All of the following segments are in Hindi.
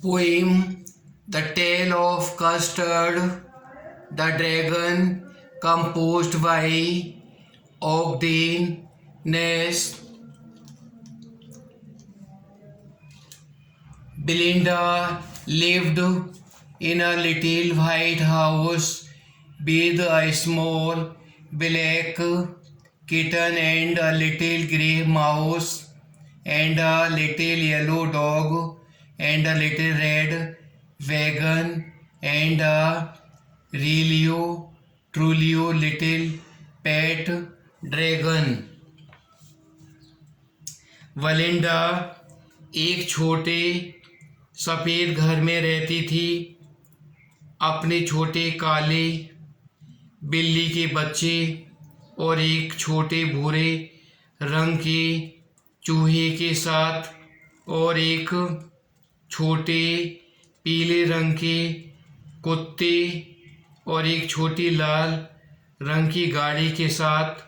Poem The Tale of Custard the Dragon, composed by Ogden Ness. Belinda lived in a little white house with a small black kitten and a little grey mouse and a little yellow dog and a little red wagon and a Relio Trulio little pet dragon. वलिंडा एक छोटे सफ़ेद घर में रहती थी अपने छोटे काले बिल्ली के बच्चे और एक छोटे भूरे रंग के चूहे के साथ और एक छोटे पीले रंग के कुत्ते और एक छोटी लाल रंग की गाड़ी के साथ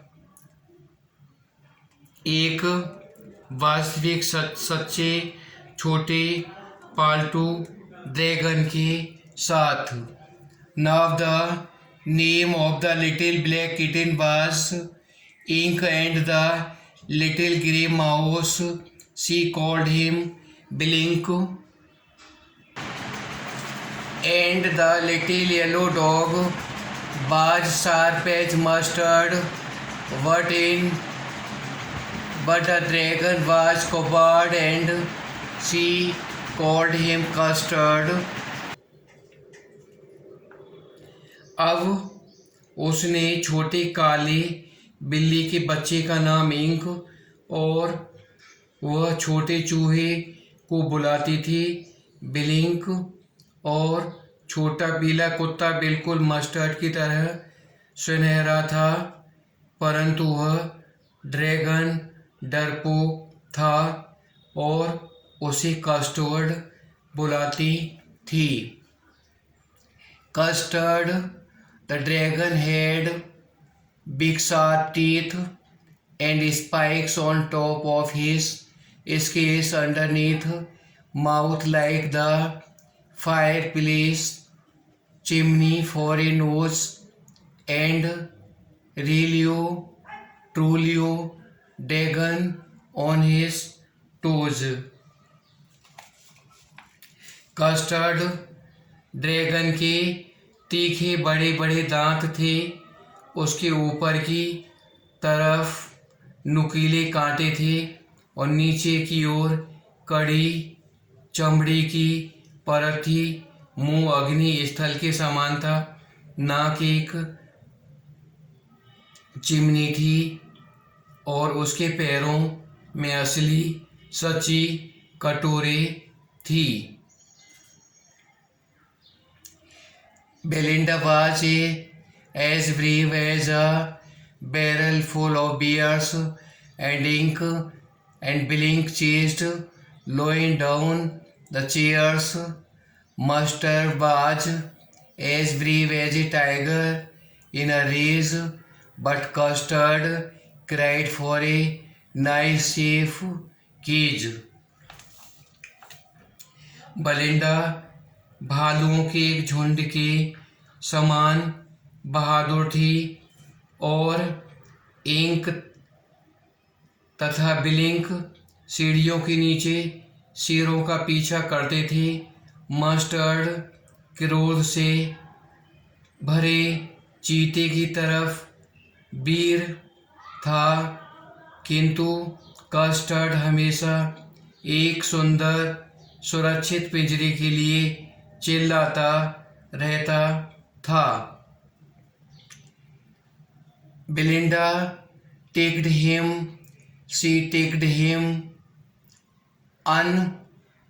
एक वास्तविक सच्चे छोटे पालतू ड्रैगन के साथ. Now the name of the little black kitten was Ink and the little grey mouse she called him Blink and the little yellow dog was Sharp as Mustard but the dragon was coward and she called him Custard. अब उसने छोटे काले बिल्ली के बच्चे का नाम इंक और वह छोटे चूहे को बुलाती थी ब्लिंक और छोटा पीला कुत्ता बिल्कुल मस्टर्ड की तरह सुनहरा था परंतु वह ड्रैगन डरपोक था और उसे कस्टर्ड बुलाती थी. Custard the dragon had big sharp teeth and spikes on top of his scales underneath mouth like the fireplace chimney for a nose and Relio Trulio dragon on his toes. Custard dragon के तीखे बड़े बड़े दांत थे उसके ऊपर की तरफ नुकीले कांटे थे और नीचे की ओर कड़ी चमड़ी की परत थी. मुंह अग्नि स्थल के समान था. नाक एक चिमनी थी और उसके पैरों में असली सच्ची कटोरे थी. Belinda was as brave as a barrel full of beers and ink, and Blink chased lowing down the chairs. Mustard was as brave as a tiger in a rage, but Custard cried for a nice safe cage. Belinda भालुओं के एक झुंड के समान बहादुर थी और इंक तथा ब्लिंक सीढ़ियों के नीचे शेरों का पीछा करते थे. मस्टर्ड क्रोध से भरे चीते की तरफ वीर था किंतु कस्टर्ड हमेशा एक सुंदर सुरक्षित पिंजरे के लिए चिल्लाता रहता था. Belinda ticked him, she ticked him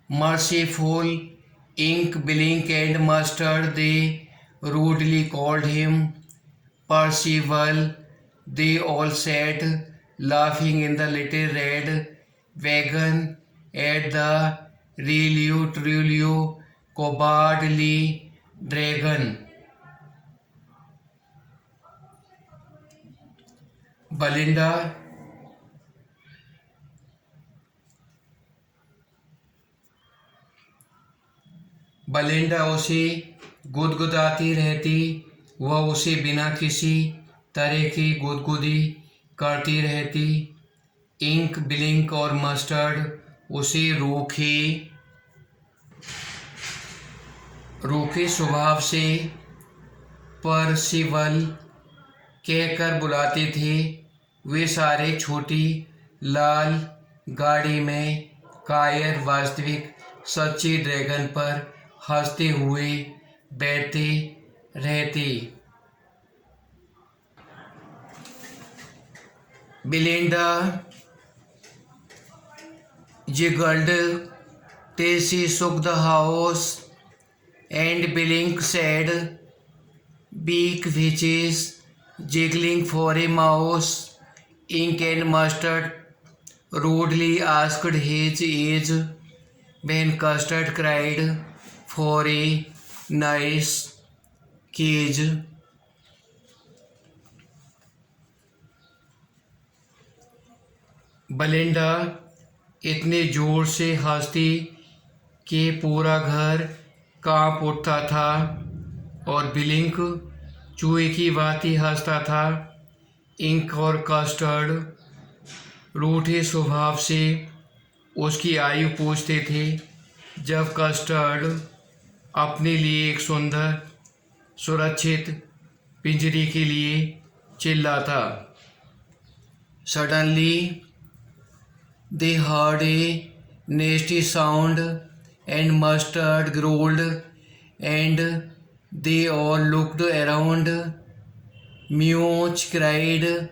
unmerciful. Ink, Blink and Mustard they rudely called him Percival. They all sat laughing in the little red wagon at the Relio Trulio cowardly dragon. Belinda Belinda उसे गुदगुदाती रहती, वह उसे बिना किसी तरह की गुदगुदी करती रहती। इंक, बिलिंक और मस्टर्ड उसे रूखे स्वभाव से परसिवल कहकर बुलाते थे। वे सारे छोटी लाल गाड़ी में कायर वास्तविक सच्चे ड्रैगन पर हंसते हुए बैठते रहते। Belinda jiggled till she shook the house, and Bilink said, "Beak which is jiggling for a mouse." Ink and Mustard rudely asked his age, when Custard cried for a nice cage. Belinda इतने जोर से हंसती कि पूरा घर कांप उठता था, और बिलिंक चूहे की भांति हंसता था। इंक और कस्टर्ड रूठे स्वभाव से उसकी आयु पूछते थे। जब कस्टर्ड अपने लिए एक सुंदर सुरक्षित पिंजरे के लिए चिल्लाता। Suddenly they heard a nasty sound, and Mustard growled, and they all looked around. Mewch cried,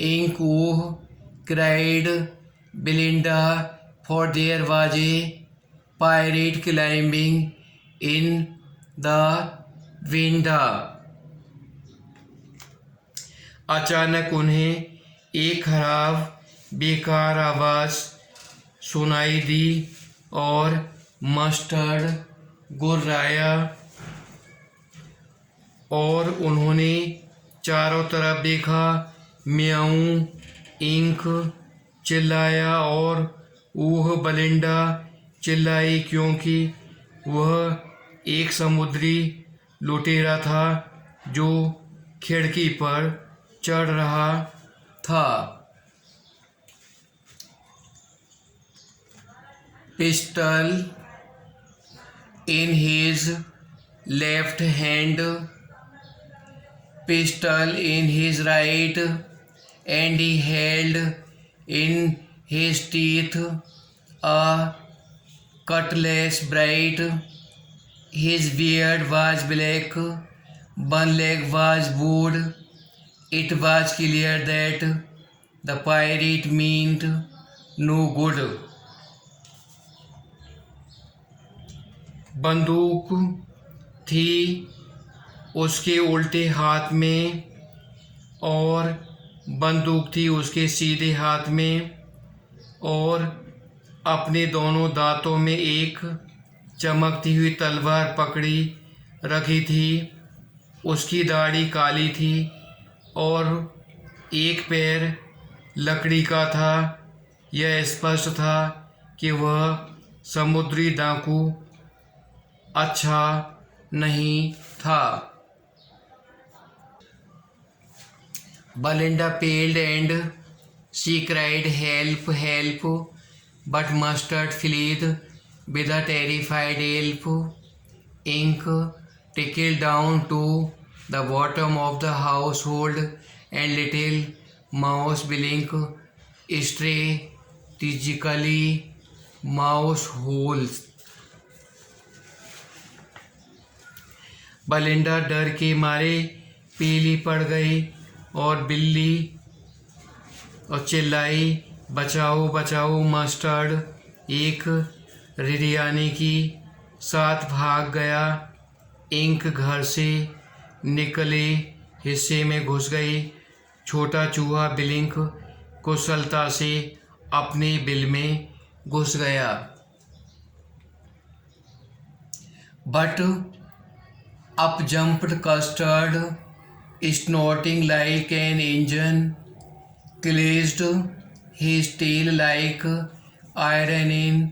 Ink, oh, cried Belinda, for there was a pirate climbing in the window. अचानक उन्हें एक खराब बेकार आवाज़ सुनाई दी, और मस्टर्ड गुर्राया, और उन्होंने चारों तरफ देखा। म्याऊ, इंक चिल्लाया, और ऊह, बेलिंडा चिल्लाई, क्योंकि वह एक समुद्री लुटेरा था जो खिड़की पर चढ़ रहा था। Pistol in his left hand, pistol in his right, and he held in his teeth a cutlass bright. His beard was black, one leg was wood. It was clear that the pirate meant no good. बंदूक थी उसके उल्टे हाथ में, और बंदूक थी उसके सीधे हाथ में, और अपने दोनों दांतों में एक चमकती हुई तलवार पकड़ी रखी थी। उसकी दाढ़ी काली थी, और एक पैर लकड़ी का था। यह स्पष्ट था कि वह समुद्री डाकू अच्छा नहीं था। Belinda paled and she cried, "Help, help!" But Mustard fled with a terrified elf. Ink trickled down to the bottom of the household, and little mouse Bilink strategically mouse holes. Belinda डर के मारे पीली पड़ गई, और बिल्ली और चिल्लाई, "बचाओ, बचाओ!" मस्टर्ड एक रिडियाने की साथ भाग गया। इंक घर से निकले हिस्से में घुस गई। छोटा चूहा बिलिंक कुशलता से अपने बिल में घुस गया। But up jumped Custard, snorting like an engine, clenched his tail like iron in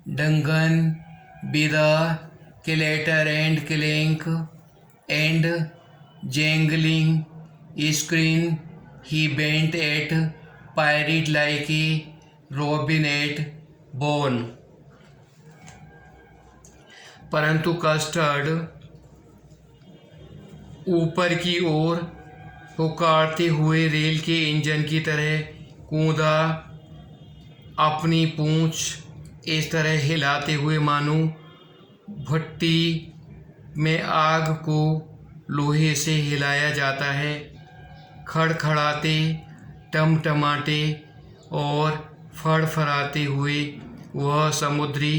dungeon, with a clatter and clank and jangling screen. He bent at pirate like a robin at bone. परंतु कस्टर्ड ऊपर की ओर पुकारते हुए रेल के इंजन की तरह कूदा, अपनी पूंछ इस तरह हिलाते हुए मानो भट्टी में आग को लोहे से हिलाया जाता है। खड़खड़ाते, टमटमाते और फड़फड़ाते हुए वह समुद्री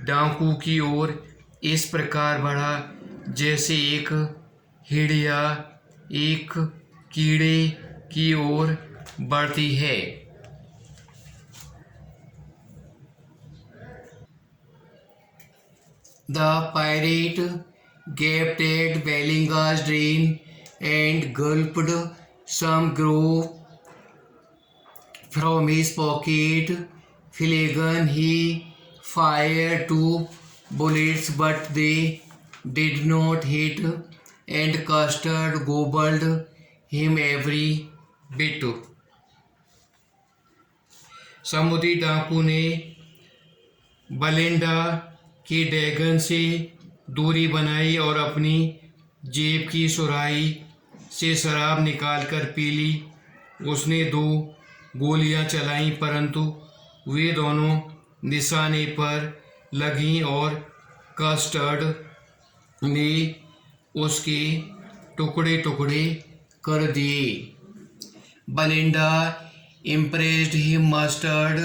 डाकू की ओर इस प्रकार बढ़ा जैसे एक हिड़िया एक कीड़े की ओर बढ़ती है। The pirate gaped at Belinga's drain and gulped some grog from his pocket. Flagon he fired 2 bullets, but they did not hit, and Custard gobbled him every bit. समुद्री डाकू ने बलिंडा के ड्रैगन से दूरी बनाई और अपनी जेब की सुराही से शराब निकालकर पी ली। उसने 2 गोलियां चलाईं, परंतु वे दोनों निशाने पर लगीं और कस्टर्ड ने उसके टुकड़े टुकड़े कर दिए। Belinda impressed him, Mustard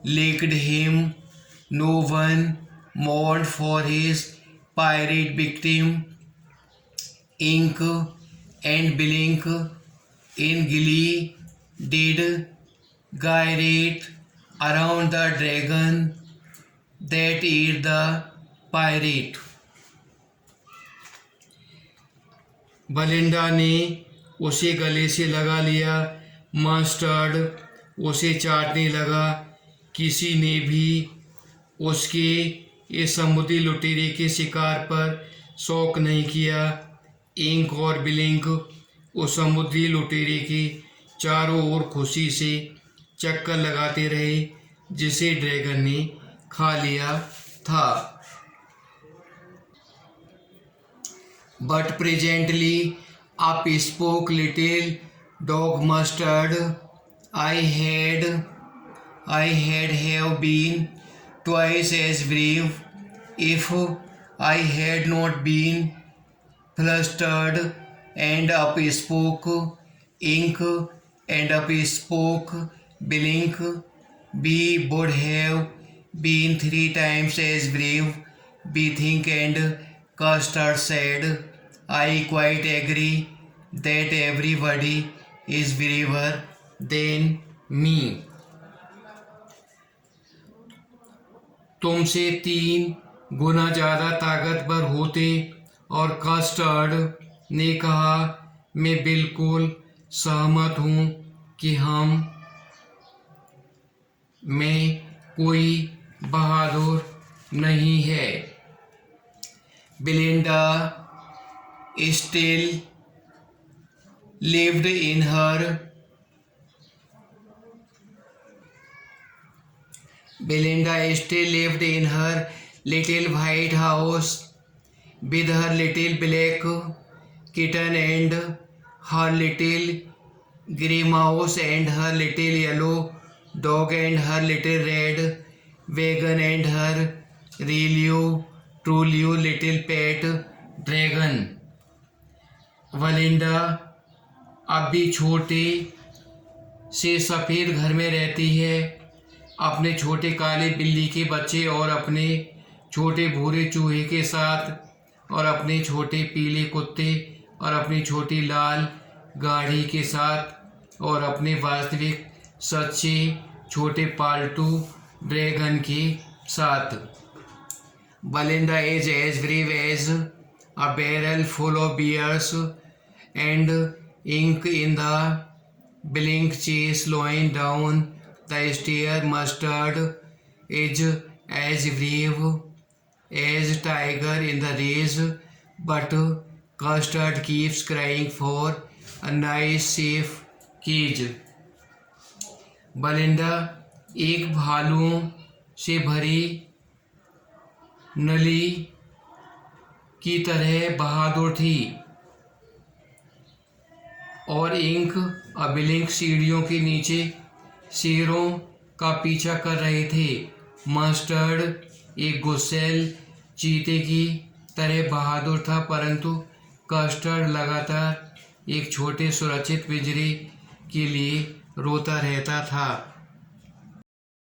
licked him. No one mourned for his pirate victim. Ink and Blink in glee did gyrate around the dragon that ate the pirate. Belinda ने उसे गले से लगा लिया। मस्टर्ड उसे चाटने लगा। किसी ने भी उसके इस समुद्री लुटेरे के शिकार पर शौक नहीं किया। इंक और ब्लिंक उस समुद्री लुटेरे के चारों ओर खुशी से चक्कर लगाते रहे जिसे ड्रैगन ने खा लिया था। But presently up spoke little dog Mustard. I had have been twice as brave if I had not been flustered. And up spoke Ink, and up spoke Blink. We would have been 3 times as brave, we think, and Custard said, I quite agree that everybody is braver than me. तुमसे 3 गुना ज़्यादा ताकतवर होते। और कस्टर्ड ने कहा, मैं बिल्कुल सहमत हूँ कि मैं कोई बहादुर नहीं है। Belinda still lived in her little white house with her little black kitten and her little grey mouse and her little yellow dog and her little red wagon and her truly little pet dragon. वलिंडा अब भी छोटे से सफ़ेद घर में रहती है, अपने छोटे काले बिल्ली के बच्चे और अपने छोटे भूरे चूहे के साथ, और अपने छोटे पीले कुत्ते और अपनी छोटी लाल गाढ़ी के साथ, और अपने वास्तविक सच्चे छोटे पालतू ड्रैगन के साथ। Belinda is as brave as a barrel full of beers, and Ink in the Blink chase slowing down the stair. Mustard is as brave as tiger in the race, but Custard keeps crying for a nice safe cage. Belinda एक भालुओं से भरी नली की तरह बहादुर थी और इंक अबिलिंक सीढ़ियों के नीचे शेरों का पीछा कर रहे थे। मस्टर्ड एक गुस्सैल चीते की तरह बहादुर था, परंतु कस्टर्ड लगातार एक छोटे सुरक्षित पिंजरे के लिए रोता रहता था।